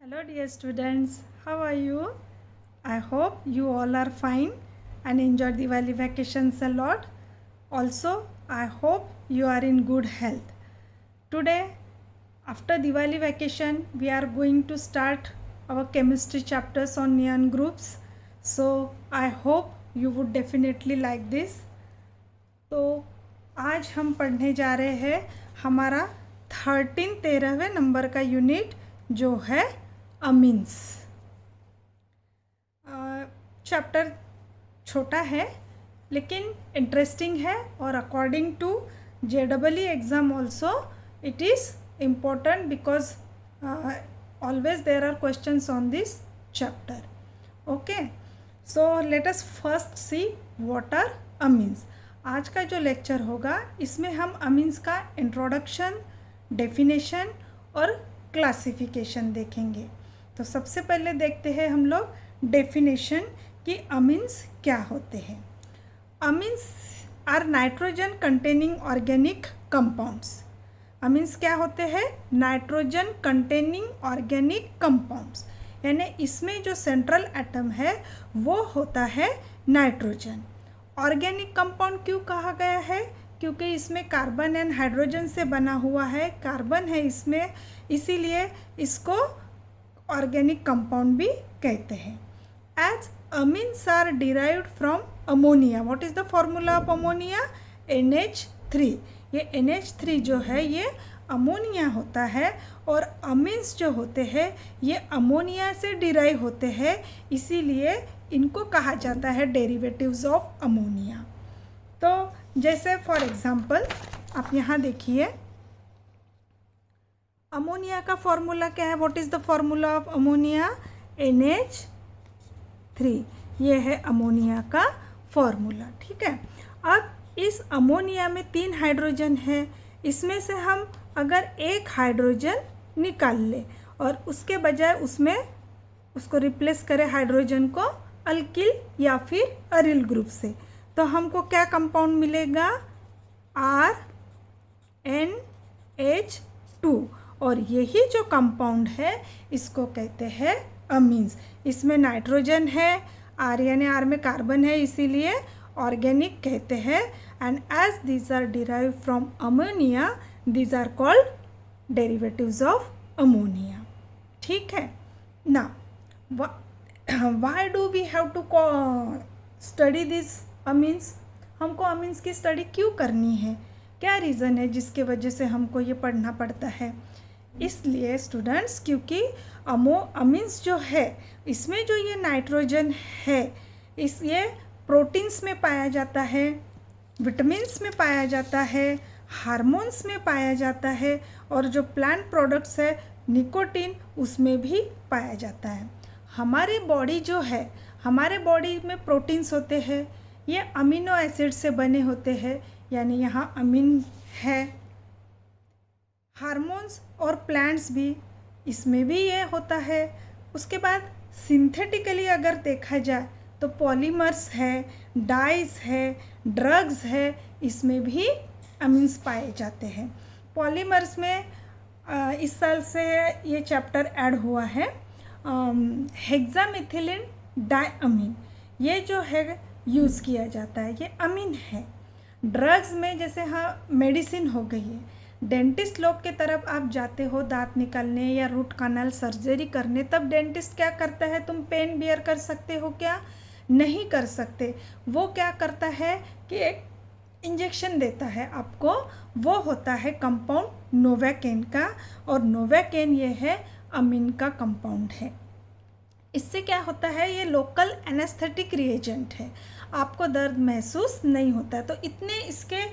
Hello dear students, how are you? I hope you all are fine and enjoy Diwali vacations a lot. Also, I hope you are in good health. Today, after Diwali vacation, we are going to start our chemistry chapters on neon groups. So, I hope you would definitely like this. तो आज हम पढ़ने जा रहे हैं हमारा 13वें number का unit जो है अमीन्स। चैप्टर छोटा है लेकिन इंटरेस्टिंग है और according to JEE exam also it is important because always there are questions on this chapter. Okay, so let us first see what are amines. आज का जो लेक्चर होगा इसमें हम अमीन्स का इंट्रोडक्शन, डेफिनेशन और क्लासिफिकेशन देखेंगे। तो सबसे पहले देखते हैं हम लोग डेफिनेशन कि अमीन्स क्या होते हैं। Amines are nitrogen containing organic compounds. Amines क्या होते हैं? नाइट्रोजन कंटेनिंग ऑर्गेनिक कंपाउंड्स, यानी इसमें जो सेंट्रल एटम है वो होता है नाइट्रोजन। ऑर्गेनिक कंपाउंड क्यों कहा गया है? क्योंकि इसमें कार्बन एंड हाइड्रोजन से बना हुआ है, कार्बन है इसमें, इसीलिए इसको ऑर्गेनिक कंपाउंड भी कहते हैं। As amines are derived from ammonia. What is the formula of ammonia? NH3। ये NH3 जो है ये अमोनिया होता है और अमीन्स जो होते हैं ये अमोनिया से डिराइव होते हैं, इसीलिए इनको कहा जाता है डेरिवेटिव्स ऑफ अमोनिया। तो जैसे फॉर एग्जांपल आप यहाँ देखिए, अमोनिया का फॉर्मूला क्या है? What is the formula of ammonia? NH3। ये है अमोनिया का फॉर्मूला, ठीक है। अब इस अमोनिया में 3 हाइड्रोजन है, इसमें से हम अगर एक हाइड्रोजन निकाल ले और उसके बजाय उसमें उसको रिप्लेस करें हाइड्रोजन को अल्किल या फिर अरिल ग्रुप से, तो हमको क्या कंपाउंड मिलेगा? RNH2। और यही जो कंपाउंड है इसको कहते हैं अमीन्स। इसमें नाइट्रोजन है, R यानी R में कार्बन है, इसीलिए ऑर्गेनिक कहते हैं। And as these are derive from ammonia these are called derivatives of ammonia, ठीक है ना। Why do we have to study this amines? हमको अमीन्स की स्टडी क्यों करनी है? क्या रीज़न है जिसके वजह से हमको ये पढ़ना पड़ता है? इसलिए स्टूडेंट्स, क्योंकि अमीन्स जो है इसमें जो ये नाइट्रोजन है ये प्रोटीन्स में पाया जाता है, विटामिन्स में पाया जाता है, हार्मोन्स में पाया जाता है और जो प्लांट प्रोडक्ट्स है निकोटीन उसमें भी पाया जाता है। हमारी बॉडी जो है, हमारे बॉडी में प्रोटीन्स होते हैं, ये अमीनो एसिड से बने होते हैं, यानी यहाँ अमीन है। हार्मोन्स और प्लांट्स भी, इसमें भी ये होता है। उसके बाद सिंथेटिकली अगर देखा जाए तो पॉलीमर्स है, डाइज है, ड्रग्स है, इसमें भी अमीन्स पाए जाते हैं। पॉलीमर्स में इस साल से ये चैप्टर ऐड हुआ है, हेक्सामिथिलिन डायअमीन, ये जो है यूज़ किया जाता है, ये अमीन है। ड्रग्स में जैसे हाँ मेडिसिन हो गई है, डेंटिस्ट लोग के तरफ आप जाते हो दांत निकालने या रूट कनाल सर्जरी करने, तब डेंटिस्ट क्या करता है? तुम पेन बियर कर सकते हो क्या? नहीं कर सकते। वो क्या करता है कि एक इंजेक्शन देता है आपको, वो होता है कंपाउंड नोवैकेन का, और नोवैकेन ये है अमीन का कंपाउंड है। इससे क्या होता है? ये लोकल एनेस्थेटिक रिएजेंट है, आपको दर्द महसूस नहीं होता है। तो इतने इसके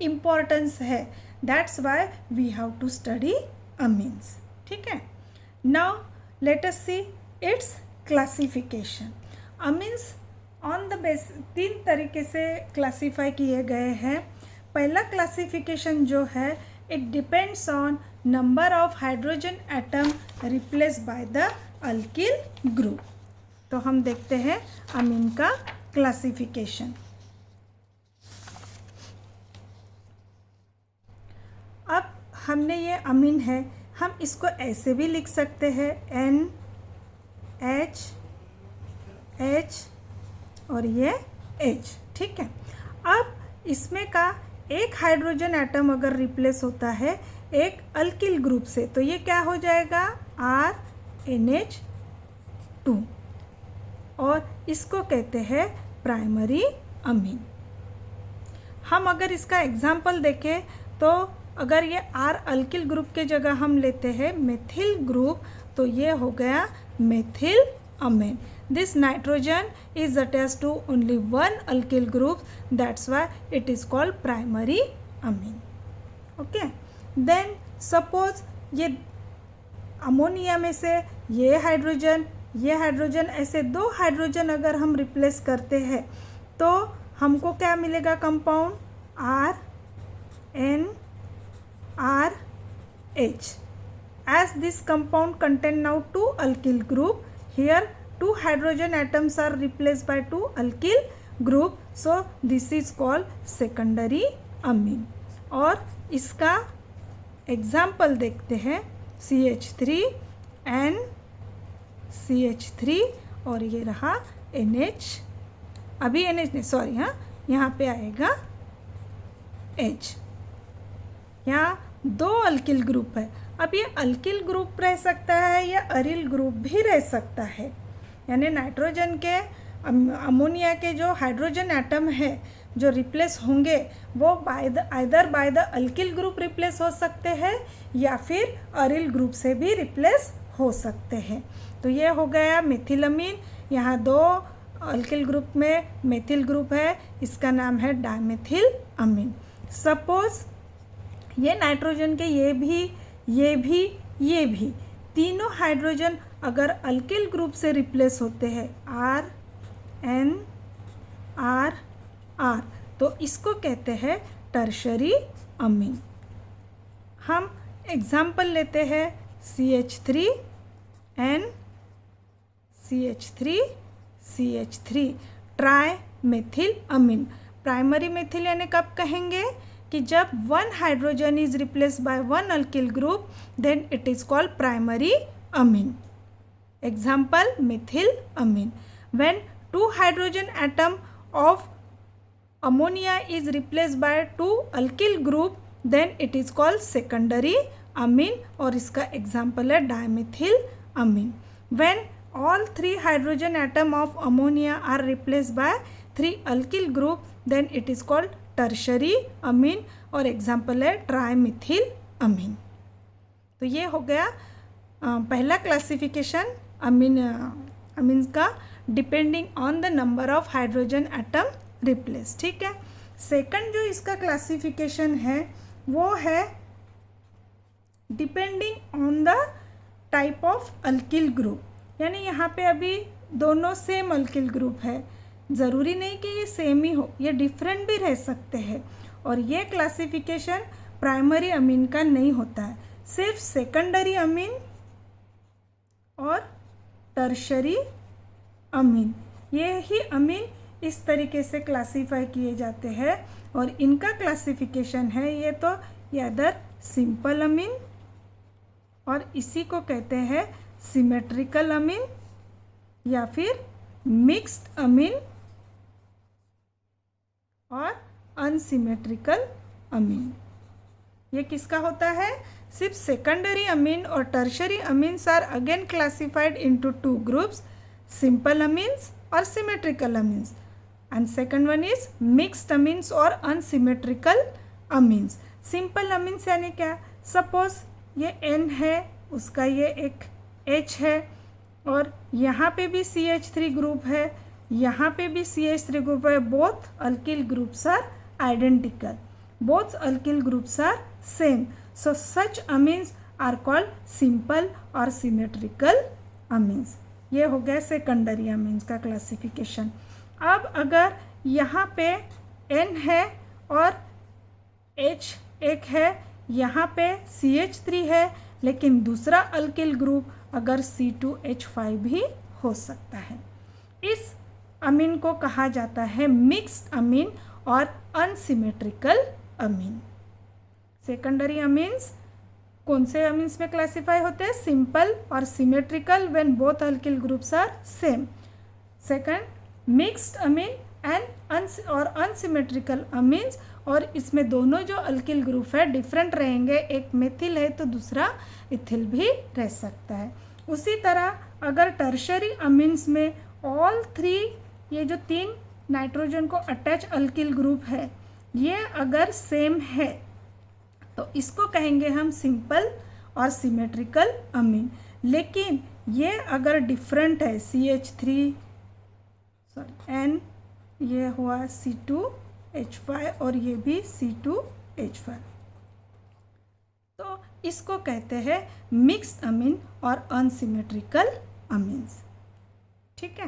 इम्पोर्टेंस है, that's why we have to study amines, ठीक है। Now let us see its classification. Amines on the base 3 तरीके से क्लासीफाई किए गए हैं। पहला क्लासिफिकेशन जो है it depends on number of hydrogen atom replace by the alkyl group. तो हम देखते हैं अमीन का क्लासिफिकेशन। अब हमने ये अमीन है, हम इसको ऐसे भी लिख सकते हैं H H और ये H, ठीक है। अब इसमें का एक हाइड्रोजन एटम अगर रिप्लेस होता है एक अल्किल ग्रुप से तो ये क्या हो जाएगा, RNH2, और इसको कहते हैं प्राइमरी अमीन। हम अगर इसका एग्जाम्पल देखें तो अगर ये R अल्किल ग्रुप के जगह हम लेते हैं मेथिल ग्रुप तो ये हो गया methyl amine. This nitrogen is attached to only one alkyl group, that's why it is called primary amine. Okay, then suppose ये अमोनिया में से ये हाइड्रोजन ऐसे दो हाइड्रोजन अगर हम रिप्लेस करते हैं तो हमको क्या मिलेगा, compound RNRH. As this compound contain now two alkyl group, here two hydrogen atoms are replaced by two alkyl group, so this is called secondary amine. और इसका एग्जाम्पल देखते हैं CH3N CH3 और ये रहा NH, अभी NH नहीं sorry, हाँ यहाँ पे आएगा H। यहाँ दो अल्किल ग्रुप है। अब ये अल्किल ग्रुप रह सकता है या अरिल ग्रुप भी रह सकता है, यानी नाइट्रोजन के अमोनिया के जो हाइड्रोजन एटम है जो रिप्लेस होंगे वो either by the alkyl group replace हो सकते हैं या फिर अरिल ग्रुप से भी रिप्लेस हो सकते हैं। तो ये हो गया मेथिलअमीन। यहाँ दो अल्किल ग्रुप में मेथिल ग्रुप है, इसका नाम है डायमेथिल अमीन। सपोज ये नाइट्रोजन के ये भी तीनों हाइड्रोजन अगर अल्किल ग्रुप से रिप्लेस होते हैं RNR, तो इसको कहते हैं टर्शरी अमीन। हम एग्जाम्पल लेते हैं CH3N CH3 trimethyl amine. Primary methyl यानी कब कहेंगे कि जब one hydrogen is replace by one alkyl group then it is called primary amine. Example methyl amine. When two hydrogen atom of ammonia is replace by two alkyl group then it is called secondary amine, और इसका example है dimethyl amine. When all three hydrogen atom of ammonia are replaced by three alkyl group then it is called tertiary amine, और example है ट्राईमिथिल अमीन। तो ये हो गया पहला क्लासिफिकेशन अमीन्स का depending on the number of hydrogen atom replace, ठीक है। सेकंड जो इसका क्लासिफिकेशन है वो है depending on the type of alkyl group, यानी यहाँ पे अभी दोनों सेम अल्किल ग्रुप है, ज़रूरी नहीं कि ये सेम ही हो, ये डिफरेंट भी रह सकते हैं। और ये क्लासिफिकेशन प्राइमरी अमीन का नहीं होता है, सिर्फ सेकेंडरी अमीन और टर्शरी अमीन, ये ही अमीन इस तरीके से क्लासीफाई किए जाते हैं। और इनका क्लासिफिकेशन है ये तो यादर सिंपल अमीन, और इसी को कहते हैं सिमेट्रिकल अमीन या फिर मिक्स्ड अमीन और अनसिमेट्रिकल अमीन। ये किसका होता है, सिर्फ सेकेंडरी अमीन और tertiary amines are again classified into two groups, simple amines और symmetrical amines, and second one is mixed amines और अनसिमेट्रिकल अमीन्स। सिंपल अमीन्स यानी क्या, सपोज ये N है, उसका ये एक H है, और यहाँ पे भी CH3 ग्रुप है, यहाँ पे भी CH3 ग्रुप है, both alkyl groups are identical, both alkyl groups are same, so such amines are called simple और सिमेट्रिकल अमीन्स। ये हो गया सेकेंडरी अमीन्स का क्लासिफिकेशन। अब अगर यहाँ पे N है और H एक है, यहाँ पे CH3 है, लेकिन दूसरा अल्किल ग्रुप अगर C2H5 भी हो सकता है। इस अमीन को कहा जाता है मिक्स्ड अमीन और अनसिमेट्रिकल अमीन। सेकेंडरी अमीन्स कौन से अमीन्स में क्लासीफाई होते हैं? सिंपल और symmetrical when both alkyl groups are same. Second mixed amine and और अनसिमेट्रिकल अमीन्स, और इसमें दोनों जो अल्किल ग्रुप है डिफरेंट रहेंगे, एक मेथिल है तो दूसरा इथिल भी रह सकता है. उसी तरह अगर टर्शरी अमीन्स में ऑल थ्री, ये जो 3 नाइट्रोजन को अटैच अल्किल ग्रुप है, ये अगर सेम है तो इसको कहेंगे हम सिंपल और सिमेट्रिकल अमीन. लेकिन ये अगर डिफरेंट है, CH3 N, ये हुआ C2H5 और ये भी C2H5, तो इसको कहते हैं मिक्स्ड अमीन और अनसिमेट्रिकल अमीन्स. ठीक है.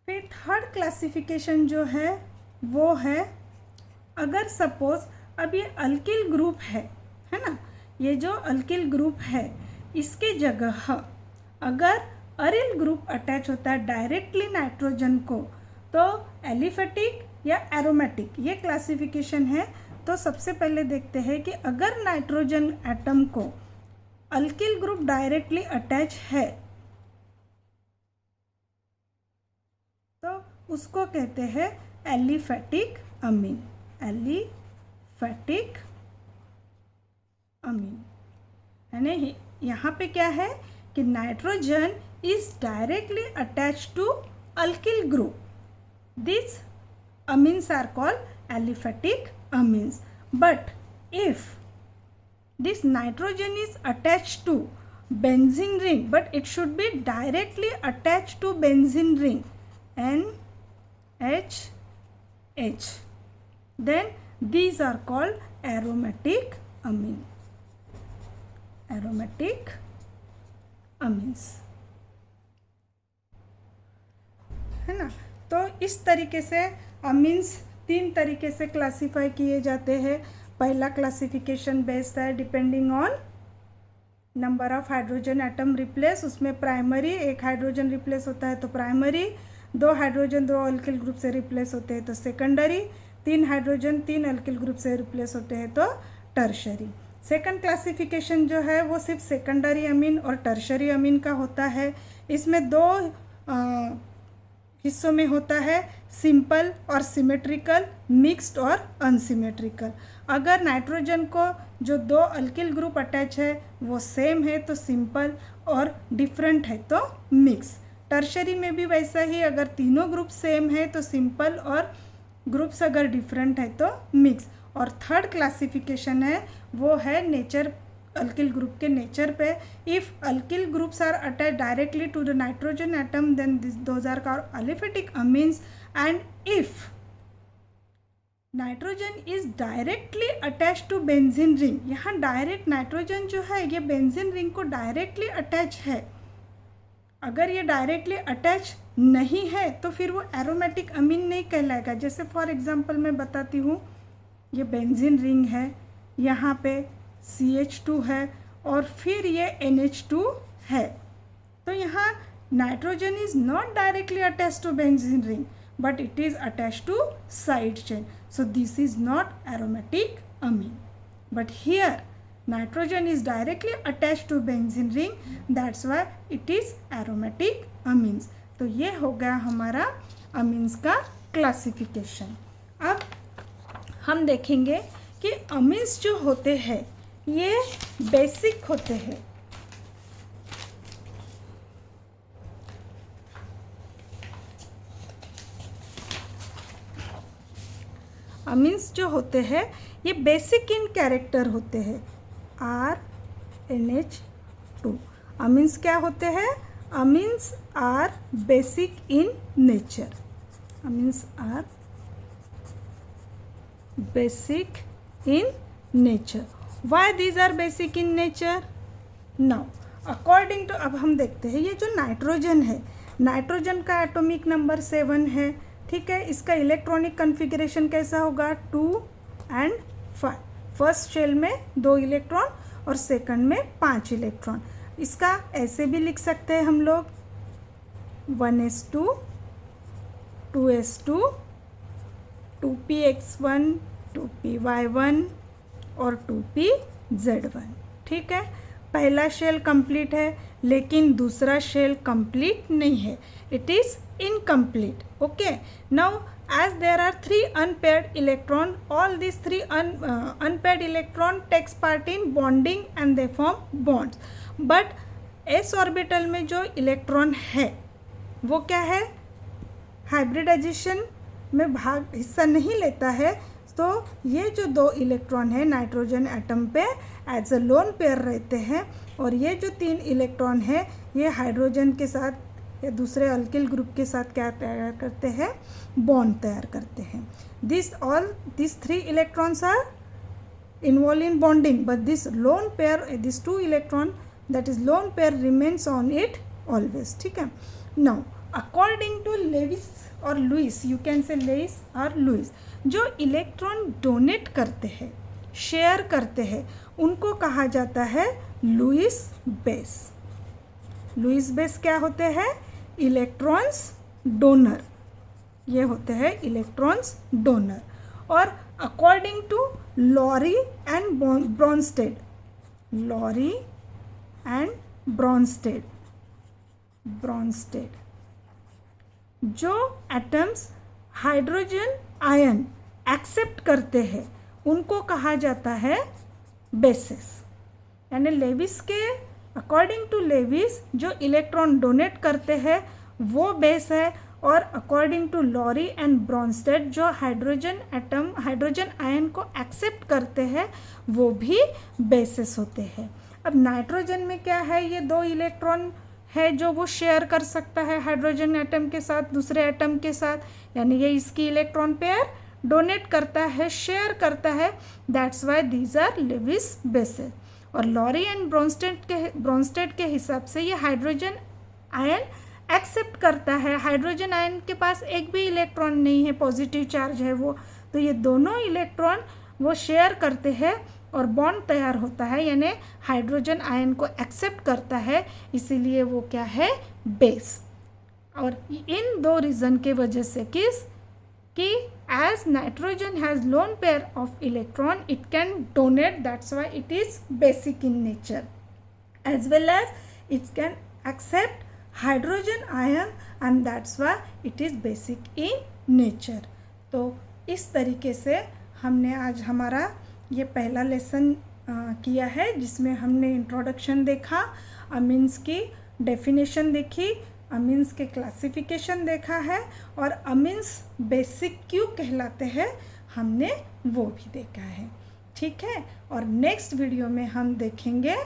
फिर थर्ड क्लासिफिकेशन जो है वो है, अगर सपोज अब ये अल्किल ग्रुप है ना, ये जो अल्किल ग्रुप है इसके जगह अगर अरिल ग्रुप अटैच होता है डायरेक्टली नाइट्रोजन को, तो एलिफेटिक या एरोमेटिक, ये क्लासिफिकेशन है. तो सबसे पहले देखते हैं कि अगर नाइट्रोजन एटम को अल्किल ग्रुप डायरेक्टली अटैच है तो उसको कहते हैं एलिफेटिक अमीन. एलिफेटिक अमीन है ना. यहाँ पे क्या है कि nitrogen is directly attach to alkyl group. This amines are called aliphatic amines. But if this nitrogen is attached to benzene ring, but it should be directly attached to benzene ring, NHH, then these are called aromatic amine. Aromatic amines है ना. तो इस तरीके से amines 3 तरीके से classify किए जाते हैं. पहला क्लासिफिकेशन बेस्ड है depending on number of hydrogen atom replace. उसमें प्राइमरी 1 हाइड्रोजन रिप्लेस होता है तो प्राइमरी, 2 हाइड्रोजन 2 अल्किल ग्रुप से रिप्लेस होते हैं तो सेकेंडरी, 3 हाइड्रोजन 3 अल्किल ग्रुप से रिप्लेस होते हैं तो टर्शरी. सेकंड क्लासिफिकेशन जो है वो सिर्फ सेकेंडरी अमीन और टर्शरी अमीन का होता है. इसमें 2 हिस्सों में होता है, सिंपल और सिमेट्रिकल, मिक्स्ड और अनसिमेट्रिकल. अगर नाइट्रोजन को जो 2 अल्किल ग्रुप अटैच है वो सेम है तो सिंपल, और डिफरेंट है तो मिक्स. टर्शरी में भी वैसा ही, अगर तीनों ग्रुप सेम है तो सिंपल, और ग्रुप्स अगर डिफरेंट है तो मिक्स. और थर्ड क्लासिफिकेशन है वो है नेचर, अल्किल ग्रुप के नेचर पे. If alkyl groups are attach directly to the nitrogen atom then those are called aliphatic amines. And if nitrogen is directly attach to benzene ring, यहाँ direct nitrogen जो है ये benzene ring को directly attach है. अगर ये directly attach नहीं है तो फिर वो एरोमेटिक अमीन नहीं कहलाएगा. जैसे फॉर एग्जांपल मैं बताती हूँ, ये बेंजीन रिंग है, यहाँ पे CH2 है और फिर ये NH2 है, तो यहाँ nitrogen is not directly attach to benzene ring but it is attached to side chain, so this is not aromatic amine. But here nitrogen is directly attached to benzene ring, that's why it is aromatic amines. तो ये हो गया हमारा amines का classification. अब हम देखेंगे कि अमीन्स जो होते हैं ये बेसिक होते हैं. अमीन्स जो होते हैं ये बेसिक इन कैरेक्टर होते हैं. RNH2 अमीन्स क्या होते हैं? Amines are basic in nature. Amines are basic in nature. Why these are basic in nature? Now according to, अब हम देखते हैं ये जो नाइट्रोजन है, नाइट्रोजन का एटॉमिक नंबर 7 है. ठीक है, इसका इलेक्ट्रॉनिक कन्फिगरेशन कैसा होगा? 2 and 5. फर्स्ट शेल में 2 इलेक्ट्रॉन और सेकंड में 5 इलेक्ट्रॉन. इसका ऐसे भी लिख सकते हैं हम लोग 1s2, 2s2, 2px1, 2py1 और 2pz1. ठीक है, पहला शेल कंप्लीट है लेकिन दूसरा शेल कंप्लीट नहीं है, it is incomplete. Okay, now as there are 3 unpaired electron, all these 3 unpaired electron takes part in bonding and they form bonds. But s orbital में जो इलेक्ट्रॉन है वो क्या है, हाइब्रिडाइजेशन में हिस्सा नहीं लेता है. तो ये जो 2 इलेक्ट्रॉन है नाइट्रोजन एटम पे एज अ लोन पेयर रहते हैं, और ये जो 3 इलेक्ट्रॉन है ये हाइड्रोजन के साथ या दूसरे अल्किल ग्रुप के साथ क्या तैयार करते हैं, बॉन्ड तैयार करते हैं. This 3 electrons are involve in bonding, but this lone pair, this 2 electron that is lone pair remains on it always. ठीक है. नाउ अकॉर्डिंग टू लेविस और Lewis, you can say Lewis और लुइस, जो electron donate करते हैं, share करते हैं, उनको कहा जाता है लुइस बेस. लुइस बेस क्या होते हैं, इलेक्ट्रॉन्स डोनर, ये होते हैं इलेक्ट्रॉन्स डोनर. और according to Lowry and Bronsted, Lowry and Bronsted, जो एटम्स हाइड्रोजन आयन एक्सेप्ट करते हैं उनको कहा जाता है बेसिस. यानी लेविस के अकॉर्डिंग टू लेविस जो इलेक्ट्रॉन डोनेट करते हैं वो बेस है, और according to Lowry and Bronsted जो हाइड्रोजन आयन को एक्सेप्ट करते हैं वो भी बेसिस होते हैं. अब नाइट्रोजन में क्या है, ये 2 इलेक्ट्रॉन है जो वो शेयर कर सकता है हाइड्रोजन एटम के साथ, दूसरे एटम के साथ, यानी ये इसकी इलेक्ट्रॉन पेयर डोनेट करता है, शेयर करता है, that's why these are Lewis bases. और लॉरी एंड ब्रॉन्स्टेड के हिसाब से ये हाइड्रोजन आयन एक्सेप्ट करता है, हाइड्रोजन आयन के पास एक भी इलेक्ट्रॉन नहीं है, पॉजिटिव चार्ज है वो, तो ये दोनों इलेक्ट्रॉन वो शेयर करते हैं और बॉन्ड तैयार होता है, यानी हाइड्रोजन आयन को एक्सेप्ट करता है, इसीलिए वो क्या है, बेस. और इन 2 रीज़न के वजह से कि as nitrogen has lone pair of electron, it can donate, that's why it is basic in nature, as well as it can accept hydrogen ion and that's why it is basic in nature. तो इस तरीके से हमने आज हमारा ये पहला lesson किया है, जिसमें हमने इंट्रोडक्शन देखा, अमीन्स की डेफिनेशन देखी, अमीन्स के क्लासिफिकेशन देखा है, और अमीन्स बेसिक क्यों कहलाते हैं हमने वो भी देखा है. ठीक है, और नेक्स्ट वीडियो में हम देखेंगे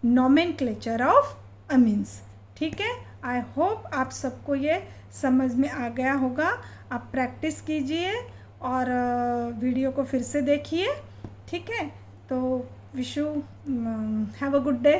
नोमेनक्लेचर ऑफ अमीन्स. ठीक है, आई होप आप सबको ये समझ में आ गया होगा. आप प्रैक्टिस कीजिए और वीडियो को फिर से देखिए. ठीक है, तो wish you have a good day.